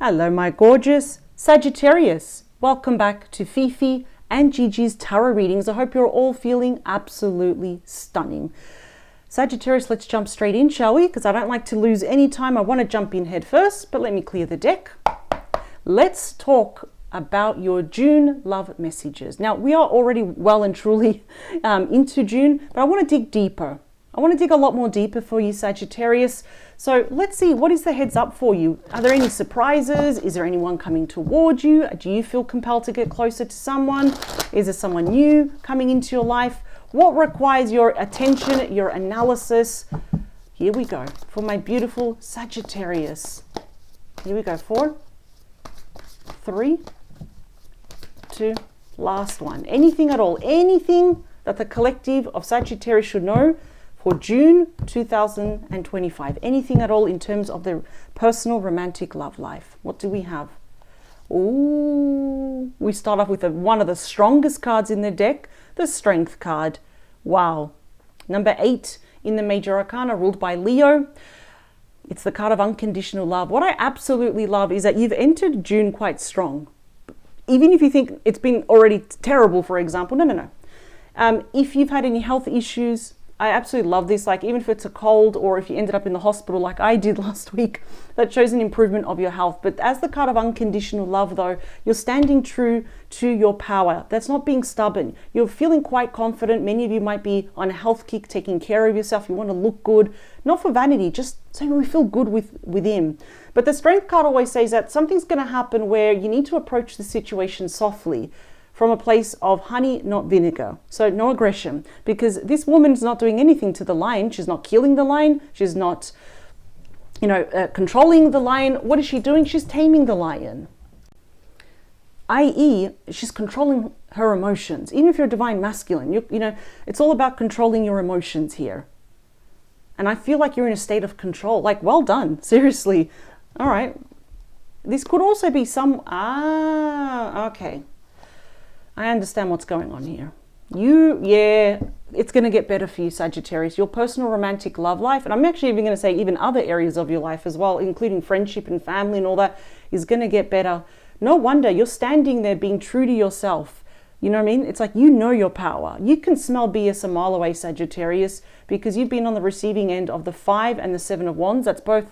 Hello, my gorgeous Sagittarius. Welcome back to Fifi and Gigi's tarot readings. I hope you're all feeling absolutely stunning. Sagittarius, let's jump straight in, shall we? Because I don't like to lose any time. I want to jump in head first, but let me clear the deck. Let's talk about your June love messages. Now, we are already well and truly into June, but I want to dig deeper. I want to dig a lot more deeper for you, Sagittarius. So let's see, what is the heads up for you? Are there any surprises? Is there anyone coming towards you? Do you feel compelled to get closer to someone? Is there someone new coming into your life? What requires your attention, your analysis? Here we go for my beautiful Sagittarius. Here we go, 4, 3, 2, last one. Anything at all, anything that the collective of Sagittarius should know for June 2025, anything at all in terms of their personal romantic love life. What do we have? Ooh, we start off with one of the strongest cards in the deck, the Strength card. Wow. Number 8 in the Major Arcana, ruled by Leo. It's the card of unconditional love. What I absolutely love is that you've entered June quite strong. Even if you think it's been already terrible, for example. No. If you've had any health issues, I absolutely love this. Like, even if it's a cold or if you ended up in the hospital like I did last week, that shows an improvement of your health. But as the card of unconditional love, though, you're standing true to your power. That's not being stubborn. You're feeling quite confident. Many of you might be on a health kick, taking care of yourself. You want to look good, not for vanity, just so we feel good within. But the Strength card always says that something's going to happen where you need to approach the situation softly, from a place of honey, not vinegar. So no aggression, because this woman's not doing anything to the lion. She's not killing the lion. She's not, controlling the lion. What is she doing? She's taming the lion. i.e., she's controlling her emotions. Even if you're a divine masculine, it's all about controlling your emotions here. And I feel like you're in a state of control. Like, well done, seriously. All right. This could also be okay. I understand what's going on here. It's going to get better for you, Sagittarius. Your personal romantic love life, and I'm actually even going to say even other areas of your life as well, including friendship and family and all that, is going to get better. No wonder you're standing there being true to yourself. You know what I mean? It's like, you know your power. You can smell BS a mile away, Sagittarius, because you've been on the receiving end of the 5 and the 7 of Wands. That's both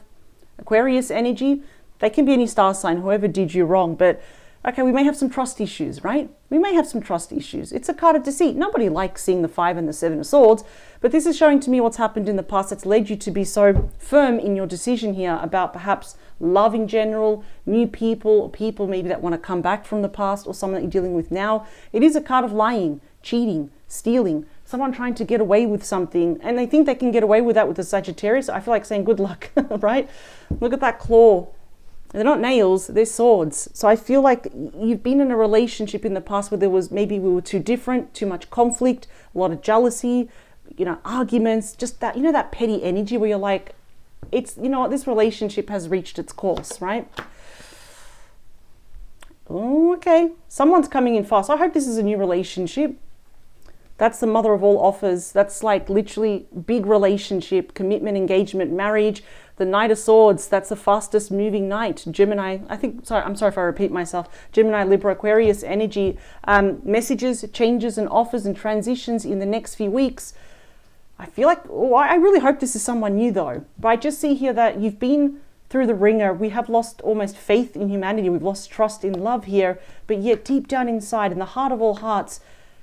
Aquarius energy. They can be any star sign, whoever did you wrong, but okay, we may have some trust issues, right? We may have some trust issues. It's a card of deceit. Nobody likes seeing the 5 and the 7 of Swords, but this is showing to me what's happened in the past that's led you to be so firm in your decision here about perhaps love in general, new people, or people maybe that want to come back from the past, or someone that you're dealing with now. It is a card of lying, cheating, stealing, someone trying to get away with something, and they think they can get away with that with the Sagittarius. I feel like saying good luck, right? Look at that claw. They're not nails, they're swords. So I feel like you've been in a relationship in the past where maybe we were too different, too much conflict, a lot of jealousy, arguments, just that, that petty energy where you're like, this relationship has reached its course, right? Okay, someone's coming in fast. I hope this is a new relationship. That's the mother of all offers. That's like literally big relationship, commitment, engagement, marriage. The Knight of Swords, that's the fastest moving knight. Gemini, I'm sorry if I repeat myself. Gemini, Libra, Aquarius energy. Messages, changes and offers and transitions in the next few weeks. I feel like, I really hope this is someone new though. But I just see here that you've been through the ringer. We have lost almost faith in humanity. We've lost trust in love here. But yet deep down inside, in the heart of all hearts,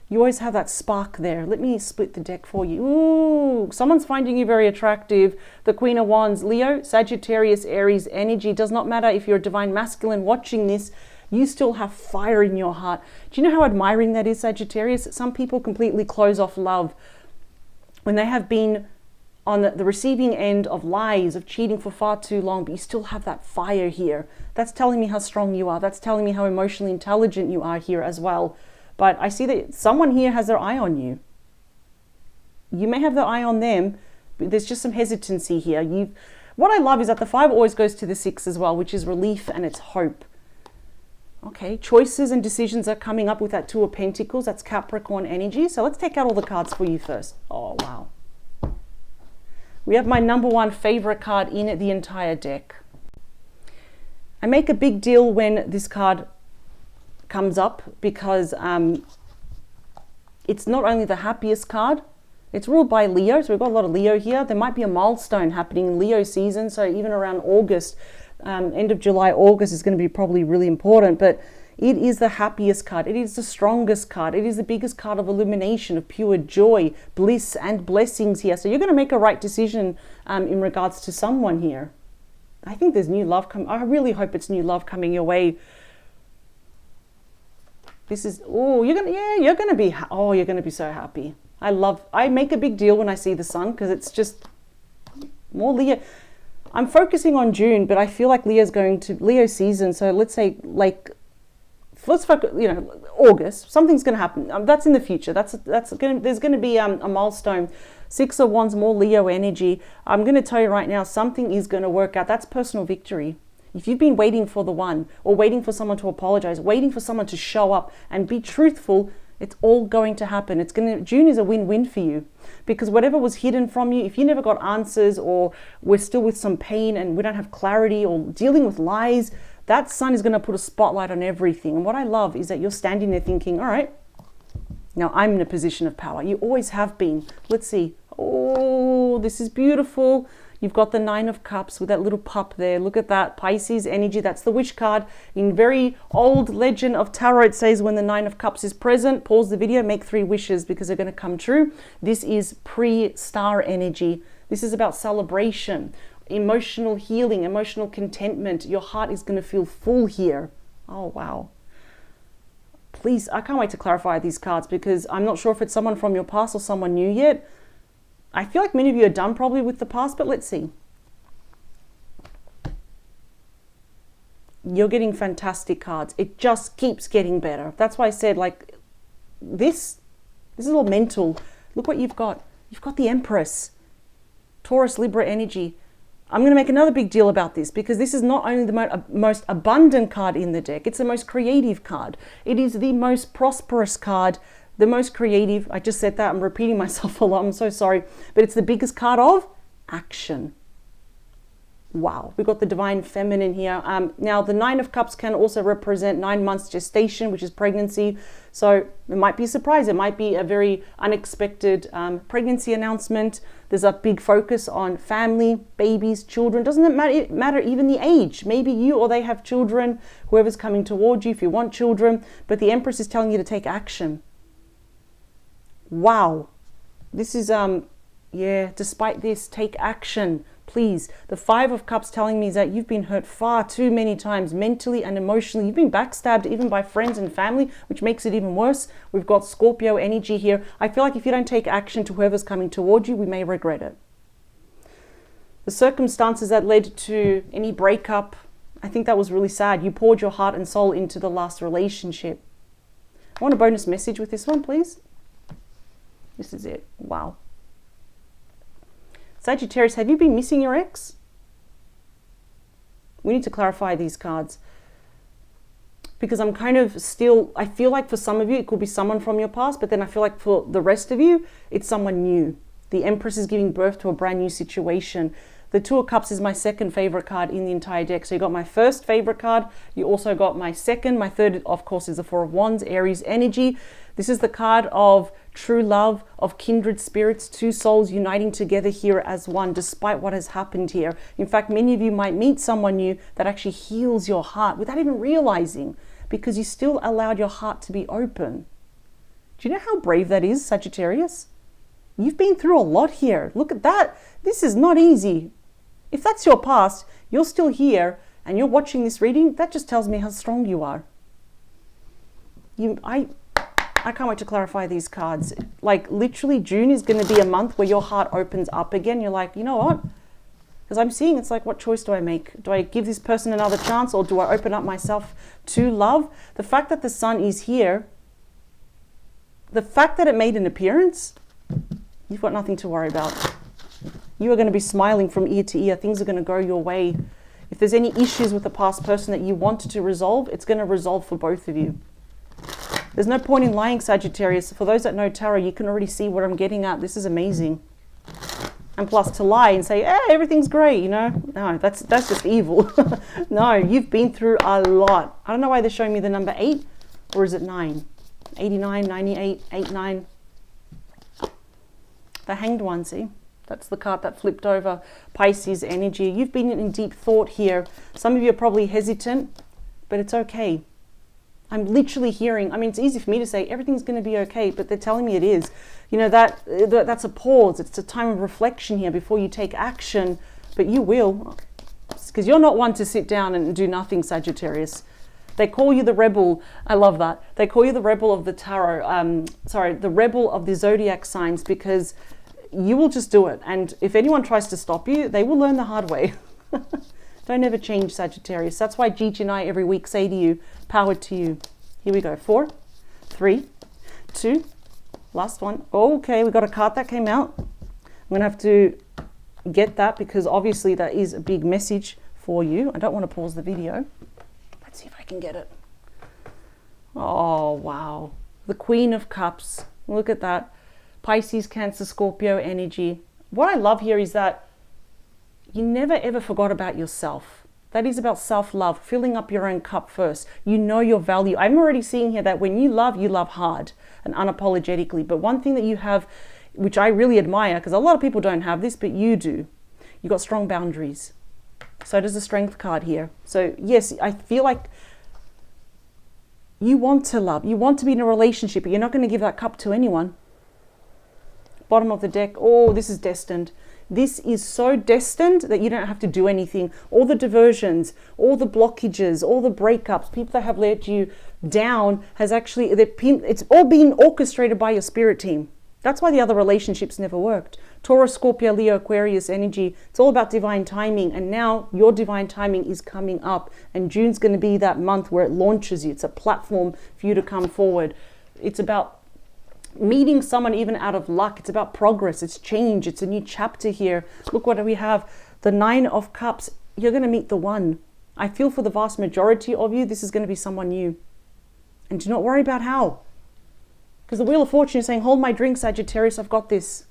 you always have that spark there. Let me split the deck for you. Ooh, someone's finding you very attractive. The Queen of Wands, Leo, Sagittarius, Aries energy. Does not matter if you're a divine masculine watching this, you still have fire in your heart. Do you know how admiring that is, Sagittarius? Some people completely close off love when they have been on the receiving end of lies, of cheating for far too long, but you still have that fire here. That's telling me how strong you are. That's telling me how emotionally intelligent you are here as well. But I see that someone here has their eye on you. You may have their eye on them, but there's just some hesitancy here. What I love is that the 5 always goes to the 6 as well, which is relief and it's hope. Okay, choices and decisions are coming up with that 2 of Pentacles. That's Capricorn energy. So let's take out all the cards for you first. Oh, wow. We have my #1 favorite card in the entire deck. I make a big deal when this card comes up because it's not only the happiest card, it's ruled by Leo, so we've got a lot of Leo here. There might be a milestone happening in Leo season, so even around August, end of July, August is going to be probably really important, but it is the happiest card. It is the strongest card. It is the biggest card of illumination, of pure joy, bliss, and blessings here. So you're going to make a right decision in regards to someone here. I think there's new love coming. I really hope it's new love coming your way. This is, oh, you're going to be so happy. I make a big deal when I see the sun because it's just more Leo. I'm focusing on June, but I feel like Leo season. So let's say let's focus, August, something's going to happen. That's in the future. There's going to be a milestone. 6 of Wands, more Leo energy. I'm going to tell you right now, something is going to work out. That's personal victory. If you've been waiting for the one, or waiting for someone to apologize, waiting for someone to show up and be truthful, it's all going to happen. June is a win-win for you, because whatever was hidden from you, if you never got answers, or we're still with some pain and we don't have clarity, or dealing with lies, that sun is going to put a spotlight on everything. And what I love is that you're standing there thinking, all right, now I'm in a position of power. You always have been. Let's see. Oh, this is beautiful. You've got the 9 of Cups with that little pup there. Look at that. Pisces energy. That's the wish card. In very old legend of tarot, it says when the 9 of Cups is present, pause the video, make 3 wishes because they're going to come true. This is pre-star energy. This is about celebration, emotional healing, emotional contentment. Your heart is going to feel full here. Oh, wow. Please, I can't wait to clarify these cards because I'm not sure if it's someone from your past or someone new yet. I feel like many of you are done probably with the past, but let's see. You're getting fantastic cards. It just keeps getting better. That's why I said, like, this is all mental. Look what you've got. You've got the Empress, Taurus, Libra energy. I'm going to make another big deal about this because this is not only the most abundant card in the deck, it's the most creative card. It is the most prosperous card, the most creative. I just said that. I'm repeating myself a lot. I'm so sorry. But it's the biggest card of action. Wow. We've got the Divine Feminine here. Now, the 9 of Cups can also represent 9 months gestation, which is pregnancy. So it might be a surprise. It might be a very unexpected pregnancy announcement. There's a big focus on family, babies, children. Doesn't it matter even the age? Maybe you or they have children, whoever's coming toward you, if you want children. But the Empress is telling you to take action. Wow. This is, despite this, take action, please. The 5 of Cups telling me is that you've been hurt far too many times, mentally and emotionally. You've been backstabbed even by friends and family, which makes it even worse. We've got Scorpio energy here. I feel like if you don't take action to whoever's coming toward you, we may regret it. The circumstances that led to any breakup, I think that was really sad. You poured your heart and soul into the last relationship. I want a bonus message with this one, please. This is it. Wow. Sagittarius, have you been missing your ex? We need to clarify these cards because I'm kind of still, I feel like for some of you, it could be someone from your past, but then I feel like for the rest of you, it's someone new. The Empress is giving birth to a brand new situation. The 2 of Cups is my second favorite card in the entire deck. So you got my first favorite card. You also got my second. My third, of course, is the 4 of Wands, Aries energy. This is the card of true love, of kindred spirits, 2 souls uniting together here as one, despite what has happened here. In fact, many of you might meet someone new that actually heals your heart without even realizing, because you still allowed your heart to be open. Do you know how brave that is, Sagittarius? You've been through a lot here. Look at that. This is not easy. If that's your past, you're still here and you're watching this reading, that just tells me how strong you are. I can't wait to clarify these cards. Like literally June is going to be a month where your heart opens up again. You're like, you know what? Because I'm seeing it's like, what choice do I make? Do I give this person another chance or do I open up myself to love? The fact that the sun is here, the fact that it made an appearance, you've got nothing to worry about. You are going to be smiling from ear to ear. Things are going to go your way. If there's any issues with the past person that you wanted to resolve, it's going to resolve for both of you. There's no point in lying, Sagittarius. For those that know tarot, you can already see what I'm getting at. This is amazing. And plus to lie and say, everything's great, you know. No, that's just evil. No, you've been through a lot. I don't know why they're showing me the number 8, or is it 9? 89, 98, 89. The Hanged One, see? That's the card that flipped over. Pisces energy. You've been in deep thought here. Some of you are probably hesitant, but it's okay. I'm literally hearing, I mean, it's easy for me to say everything's going to be okay, but they're telling me it is. You know, that's a pause. It's a time of reflection here before you take action, but you will, because you're not one to sit down and do nothing, Sagittarius. They call you the rebel. I love that. They call you the rebel of the tarot. The rebel of the zodiac signs, because you will just do it. And if anyone tries to stop you, they will learn the hard way. Don't ever change, Sagittarius. That's why Gigi and I every week say to you, power to you. Here we go. 4, 3, 2, last one. Okay, we got a card that came out. I'm going to have to get that because obviously that is a big message for you. I don't want to pause the video. Let's see if I can get it. Oh, wow. The Queen of Cups. Look at that. Pisces, Cancer, Scorpio energy. What I love here is that you never ever forgot about yourself. That is about self-love, filling up your own cup first. You know your value. I'm already seeing here that when you love hard and unapologetically. But one thing that you have, which I really admire, because a lot of people don't have this, but you do. You got strong boundaries. So does the Strength card here. So yes, I feel like you want to love. You want to be in a relationship, but you're not going to give that cup to anyone. Bottom of the deck. Oh, this is destined. This is so destined that you don't have to do anything. All the diversions, all the blockages, all the breakups, people that have let you down, it's all been orchestrated by your spirit team. That's why the other relationships never worked. Taurus, Scorpio, Leo, Aquarius energy. It's all about divine timing. And now your divine timing is coming up. And June's going to be that month where it launches you. It's a platform for you to come forward. It's about meeting someone even out of luck. It's about progress. It's change. It's a new chapter here. Look what we have. The 9 of Cups. You're going to meet the one. I feel for the vast majority of you, this is going to be someone new. And do not worry about how. Because the Wheel of Fortune is saying, hold my drink, Sagittarius. I've got this.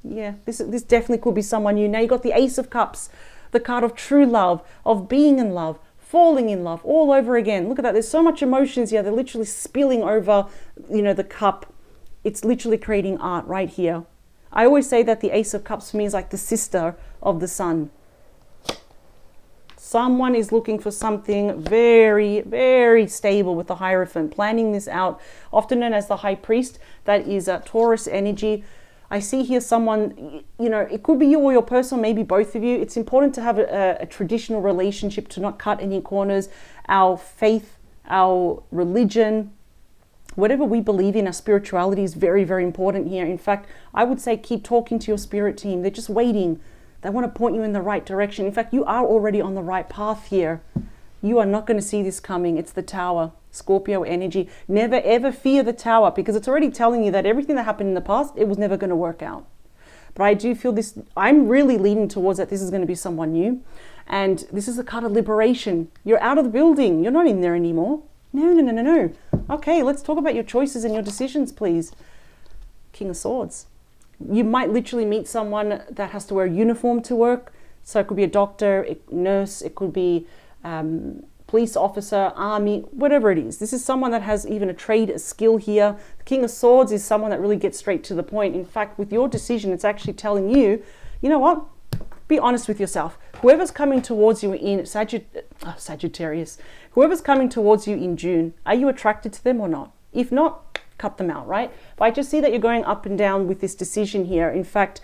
Yeah, this definitely could be someone new. Now you got the Ace of Cups. The card of true love, of being in love, falling in love all over again. Look at that. There's so much emotions here. They're literally spilling over, the cup. It's literally creating art right here. I always say that the Ace of Cups for me is like the sister of the sun. Someone is looking for something very, very stable with the Hierophant, planning this out, often known as the High Priest. That is a Taurus energy. I see here someone, it could be you or your person, maybe both of you. It's important to have a traditional relationship, to not cut any corners. Our faith, our religion, whatever we believe in, our spirituality is very, very important here. In fact, I would say keep talking to your spirit team. They're just waiting. They want to point you in the right direction. In fact, you are already on the right path here. You are not going to see this coming. It's the Tower, Scorpio energy. Never, ever fear the Tower, because it's already telling you that everything that happened in the past, it was never going to work out. But I do feel this, I'm really leaning towards that this is going to be someone new. And this is a card of liberation. You're out of the building. You're not in there anymore. No. Okay, let's talk about your choices and your decisions, please. King of Swords. You might literally meet someone that has to wear a uniform to work. So it could be a doctor, a nurse, it could be police officer, army, whatever it is. This is someone that has even a trade, a skill here. The King of Swords is someone that really gets straight to the point. In fact, with your decision, it's actually telling you, you know what? Be honest with yourself. Whoever's coming towards you in Sagittarius, whoever's coming towards you in June, are you attracted to them or not? If not, cut them out, right? But I just see that you're going up and down with this decision here. In fact,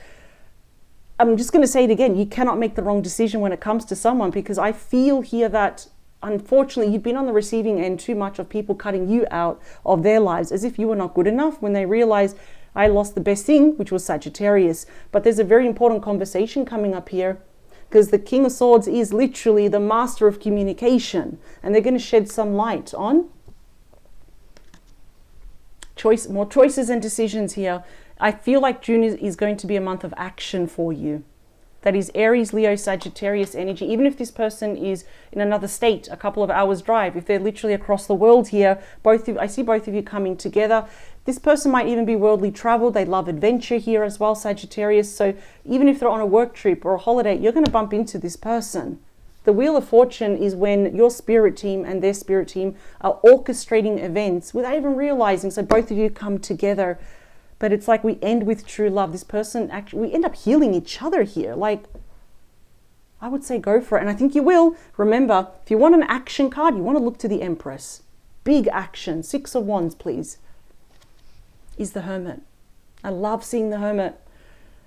I'm just going to say it again. You cannot make the wrong decision when it comes to someone, because I feel here that unfortunately you've been on the receiving end too much of people cutting you out of their lives as if you were not good enough, when they realize I lost the best thing, which was Sagittarius. But there's a very important conversation coming up here, because the King of Swords is literally the master of communication, and they're going to shed some light on more choices and decisions here. I feel like June is going to be a month of action for you. That is Aries, Leo, Sagittarius energy. Even if this person is in another state, a couple of hours drive, if they're literally across the world here, I see both of you coming together. This person might even be worldly traveled. They love adventure here as well, Sagittarius. So even if they're on a work trip or a holiday, you're going to bump into this person. The Wheel of Fortune is when your spirit team and their spirit team are orchestrating events without even realizing. So both of you come together. But it's like we end with true love. This person, actually, we end up healing each other here. Like, I would say go for it. And I think you will. Remember, if you want an action card, you want to look to the Empress. Big action. 6 of Wands, please. Is the Hermit. I love seeing the Hermit.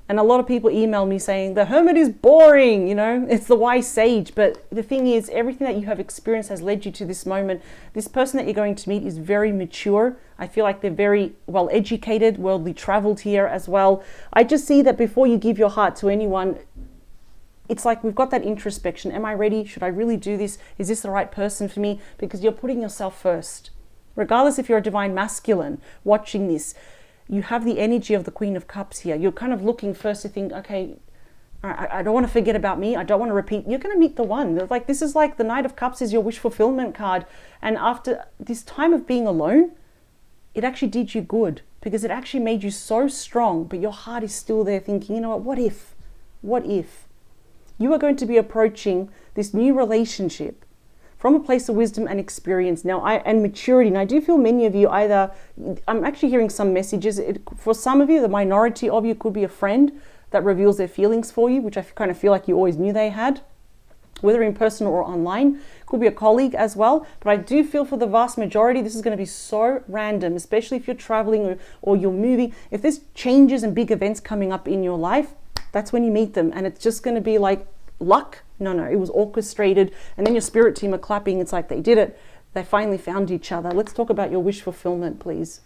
And a lot of people email me saying, the Hermit is boring, you know, it's the wise sage. But the thing is, everything that you have experienced has led you to this moment. This person that you're going to meet is very mature. I feel like they're very well educated, worldly traveled here as well. I just see that before you give your heart to anyone, it's like we've got that introspection. Am I ready? Should I really do this? Is this the right person for me? Because you're putting yourself first. Regardless if you're a divine masculine watching this, you have the energy of the Queen of Cups here. You're kind of looking first to think, okay, I don't want to forget about me. I don't want to repeat. You're going to meet the one. Like, this is like the Knight of Cups is your wish fulfillment card. And after this time of being alone, it actually did you good because it actually made you so strong, but your heart is still there thinking, you know what if? What if? You are going to be approaching this new relationship from a place of wisdom and experience now and maturity. And I do feel many of you either, I'm actually hearing some messages. For some of you, the minority of you could be a friend that reveals their feelings for you, which I kind of feel like you always knew they had, whether in person or online. Could be a colleague as well. But I do feel for the vast majority, this is going to be so random, especially if you're traveling or you're moving. If there's changes and big events coming up in your life, that's when you meet them. And it's just going to be like luck. No, it was orchestrated. And then your spirit team are clapping. It's like they did it. They finally found each other. Let's talk about your wish fulfillment, please.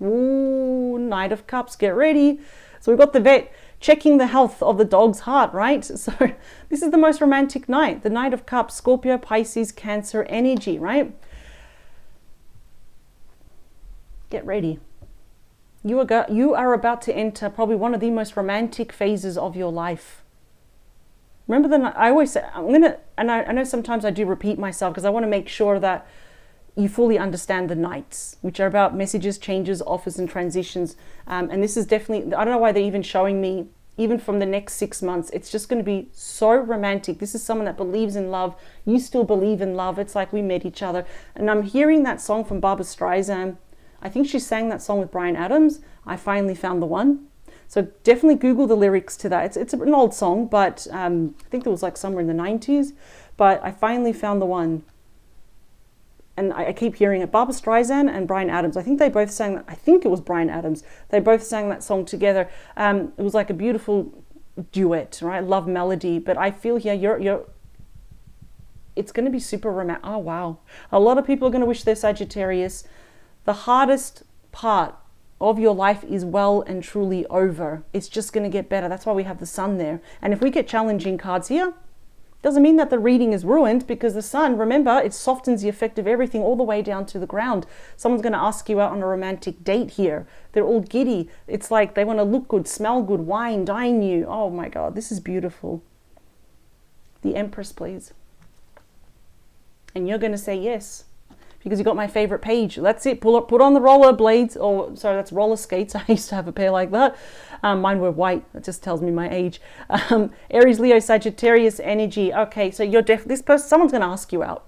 Ooh, Knight of Cups, get ready. So we've got the vet checking the health of the dog's heart, right? So this is the most romantic night. The Knight of Cups, Scorpio, Pisces, Cancer energy, right? Get ready. You are about to enter probably one of the most romantic phases of your life. Remember I always say, I know sometimes I do repeat myself because I want to make sure that you fully understand the nights, which are about messages, changes, offers, and transitions. And this is definitely, I don't know why they're even showing me, even from the next 6 months, it's just going to be so romantic. This is someone that believes in love. You still believe in love. It's like we met each other. And I'm hearing that song from Barbra Streisand. I think she sang that song with Bryan Adams. I finally found the one. So definitely Google the lyrics to that. It's an old song, but I think it was like somewhere in the 90s. But I finally found the one. And I keep hearing it. Barbra Streisand and Bryan Adams. I think they both sang that. I think it was Bryan Adams. They both sang that song together. It was like a beautiful duet, right? Love melody. But I feel here it's going to be super romantic. Oh, wow. A lot of people are going to wish they're Sagittarius. The hardest part of your life is well and truly over. It's just going to get better. That's why we have the sun there. And if we get challenging cards here, doesn't mean that the reading is ruined, because the sun, remember, it softens the effect of everything all the way down to the ground. Someone's going to ask you out on a romantic date here. They're all giddy. It's like they want to look good, smell good, wine, dine you. Oh my God, this is beautiful. The Empress, please. And you're going to say yes, because you got my favorite page. That's it. Put on the roller blades, or sorry, that's roller skates. I used to have a pair like that. Mine were white. That just tells me my age. Aries, Leo, Sagittarius energy. Okay, so you're this person. Someone's going to ask you out,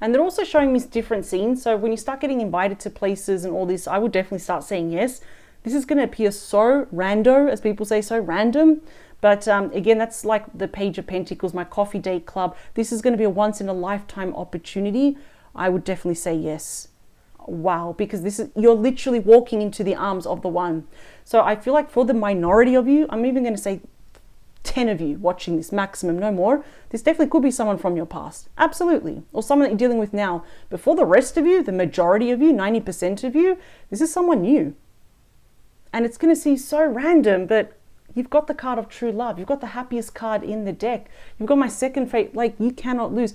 and they're also showing me different scenes. So when you start getting invited to places and all this, I would definitely start saying yes. This is going to appear so rando, as people say, so random. But again, that's like the Page of Pentacles, my coffee date club. This is going to be a once in a lifetime opportunity. I would definitely say yes. Wow, because you're literally walking into the arms of the one. So I feel like for the minority of you, I'm even going to say 10 of you watching this, maximum, no more. This definitely could be someone from your past. Absolutely. Or someone that you're dealing with now. But for the rest of you, the majority of you, 90% of you, this is someone new. And it's going to seem so random, but you've got the card of true love. You've got the happiest card in the deck. You've got my second fate. Like, you cannot lose.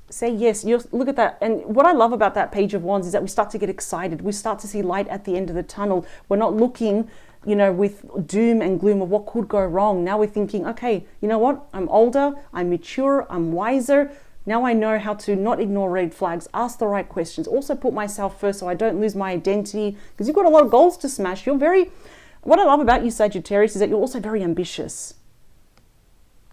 Say yes. Look at that. And what I love about that Page of Wands is that we start to get excited. We start to see light at the end of the tunnel. We're not looking with doom and gloom of what could go wrong. Now we're thinking, okay, you know what? I'm older, I'm mature, I'm wiser. Now I know how to not ignore red flags, ask the right questions, also put myself first so I don't lose my identity, because you've got a lot of goals to smash. What I love about you, Sagittarius, is that you're also very ambitious.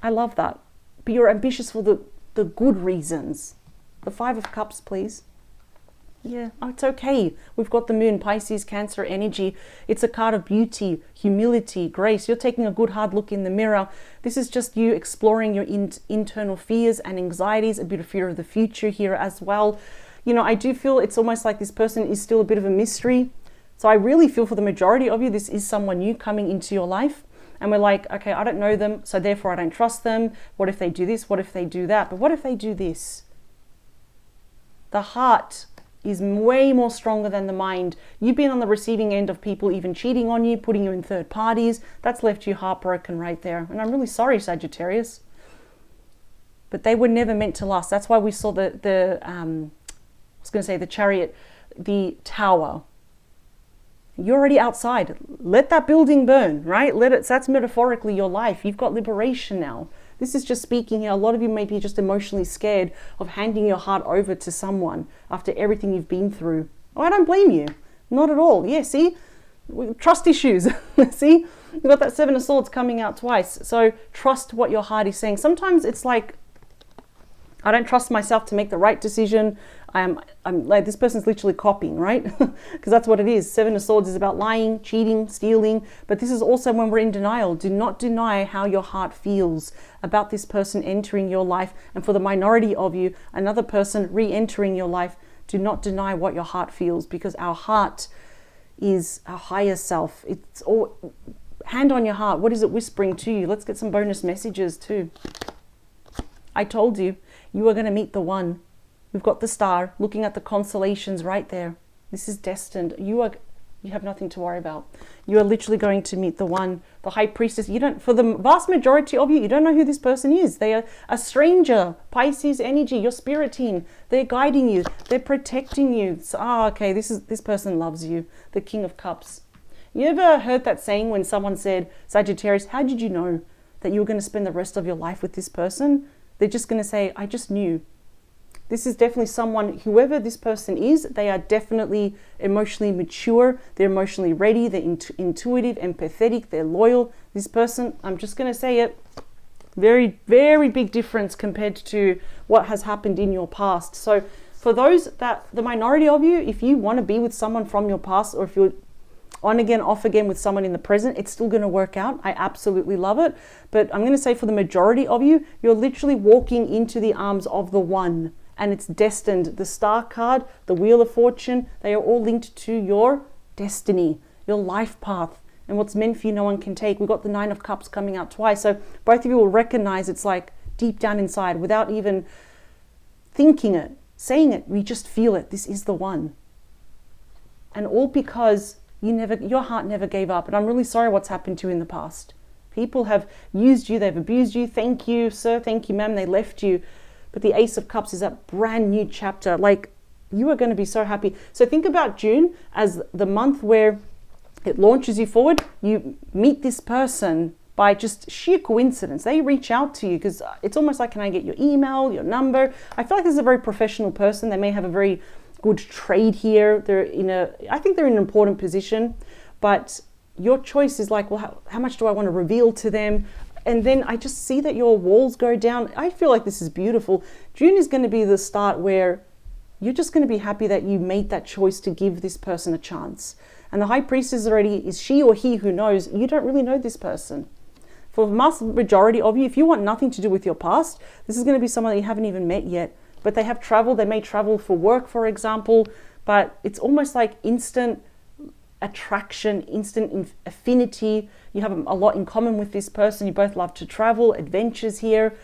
I love that. But you're ambitious for the good reasons. The Five of Cups, please. Yeah, it's okay. We've got the Moon, Pisces, Cancer energy. It's a card of beauty, humility, grace. You're taking a good hard look in the mirror. This is just you exploring your internal fears and anxieties, a bit of fear of the future here as well. I do feel it's almost like this person is still a bit of a mystery. So I really feel for the majority of you, this is someone new coming into your life. And we're like, okay, I don't know them, so therefore I don't trust them. What if they do this? What if they do that? But what if they do this? The heart is way more stronger than the mind. You've been on the receiving end of people even cheating on you, putting you in third parties. That's left you heartbroken right there. And I'm really sorry, Sagittarius. But they were never meant to last. That's why we saw the Chariot, the Tower. You're already outside. Let that building burn, right? That's metaphorically your life. You've got liberation now. This is just speaking here. A lot of you may be just emotionally scared of handing your heart over to someone after everything you've been through. Oh, I don't blame you. Not at all. Yeah, see? Trust issues. See? You've got that Seven of Swords coming out twice. So trust what your heart is saying. Sometimes it's like, I don't trust myself to make the right decision. I'm like, this person's literally copying, right? Because that's what it is. Seven of Swords is about lying, cheating, stealing. But this is also when we're in denial. Do not deny how your heart feels about this person entering your life. And for the minority of you, another person re-entering your life, do not deny what your heart feels, because our heart is our higher self. It's all, hand on your heart. What is it whispering to you? Let's get some bonus messages too. I told you, you are going to meet the one. We've got the Star looking at the constellations right there. This is destined. You have nothing to worry about. You are literally going to meet the one, the High Priestess. For the vast majority of you, you don't know who this person is. They are a stranger, Pisces energy, your spirit team. They're guiding you. They're protecting you. So, okay, this person loves you. The King of Cups. You ever heard that saying when someone said, Sagittarius, how did you know that you were going to spend the rest of your life with this person? They're just going to say, I just knew. This is definitely someone, whoever this person is, they are definitely emotionally mature. They're emotionally ready. They're intuitive, empathetic. They're loyal. This person, I'm just going to say it, very, very big difference compared to what has happened in your past. So for those that, the minority of you, if you want to be with someone from your past, or if you're on again, off again with someone in the present, it's still going to work out. I absolutely love it. But I'm going to say for the majority of you, you're literally walking into the arms of the one. And it's destined. The Star card, the Wheel of Fortune, they are all linked to your destiny, your life path. And what's meant for you, no one can take. We've got the Nine of Cups coming out twice. So both of you will recognize it's like deep down inside, without even thinking it, saying it, we just feel it. This is the one. And all because your heart never gave up. And I'm really sorry what's happened to you in the past. People have used you, they've abused you. Thank you, sir. Thank you, ma'am. They left you. But the Ace of Cups is a brand new chapter. Like, you are going to be so happy. So think about June as the month where it launches you forward. You meet this person by just sheer coincidence. They reach out to you because it's almost like, can I get your email, your number? I feel like this is a very professional person. They may have a very good trade here. I think they're in an important position, but your choice is like, well, how much do I want to reveal to them? And then I just see that your walls go down. I feel like this is beautiful. June is going to be the start where you're just going to be happy that you made that choice to give this person a chance. And the High Priestess already, is she or he who knows, you don't really know this person. For the vast majority of you, if you want nothing to do with your past, this is going to be someone that you haven't even met yet. But they have traveled. They may travel for work, for example. But it's almost like instant attraction, instant affinity. You have a lot in common with this person. You both love to travel, adventures here.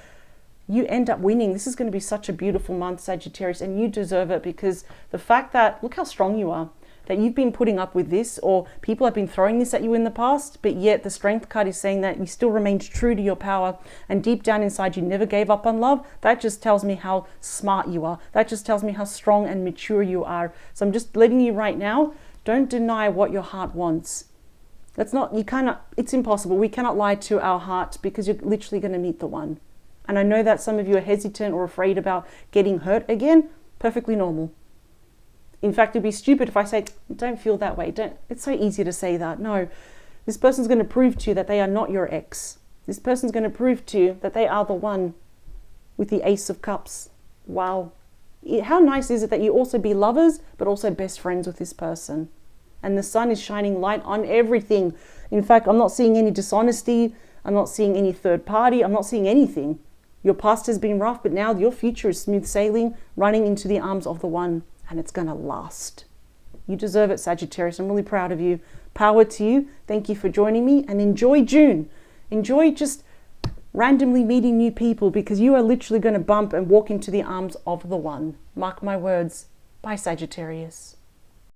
You end up winning. This is going to be such a beautiful month, Sagittarius, and you deserve it, because the fact that, look how strong you are, that you've been putting up with this, or people have been throwing this at you in the past, but yet the Strength card is saying that you still remained true to your power, and deep down inside you never gave up on love. That just tells me how smart you are. That just tells me how strong and mature you are. So I'm just letting you right now, don't deny what your heart wants. That's not, you cannot, it's impossible. We cannot lie to our heart because you're literally going to meet the one. And I know that some of you are hesitant or afraid about getting hurt again. Perfectly normal. In fact, it'd be stupid if I say, don't feel that way. It's so easy to say that. No, this person's going to prove to you that they are not your ex. This person's going to prove to you that they are the one with the Ace of Cups. Wow. How nice is it that you also be lovers, but also best friends with this person? And the sun is shining light on everything. In fact, I'm not seeing any dishonesty. I'm not seeing any third party. I'm not seeing anything. Your past has been rough, but now your future is smooth sailing, running into the arms of the one, and it's going to last. You deserve it, Sagittarius. I'm really proud of you. Power to you. Thank you for joining me, and enjoy June. Enjoy just randomly meeting new people, because you are literally going to bump and walk into the arms of the one. Mark my words. Bye, Sagittarius.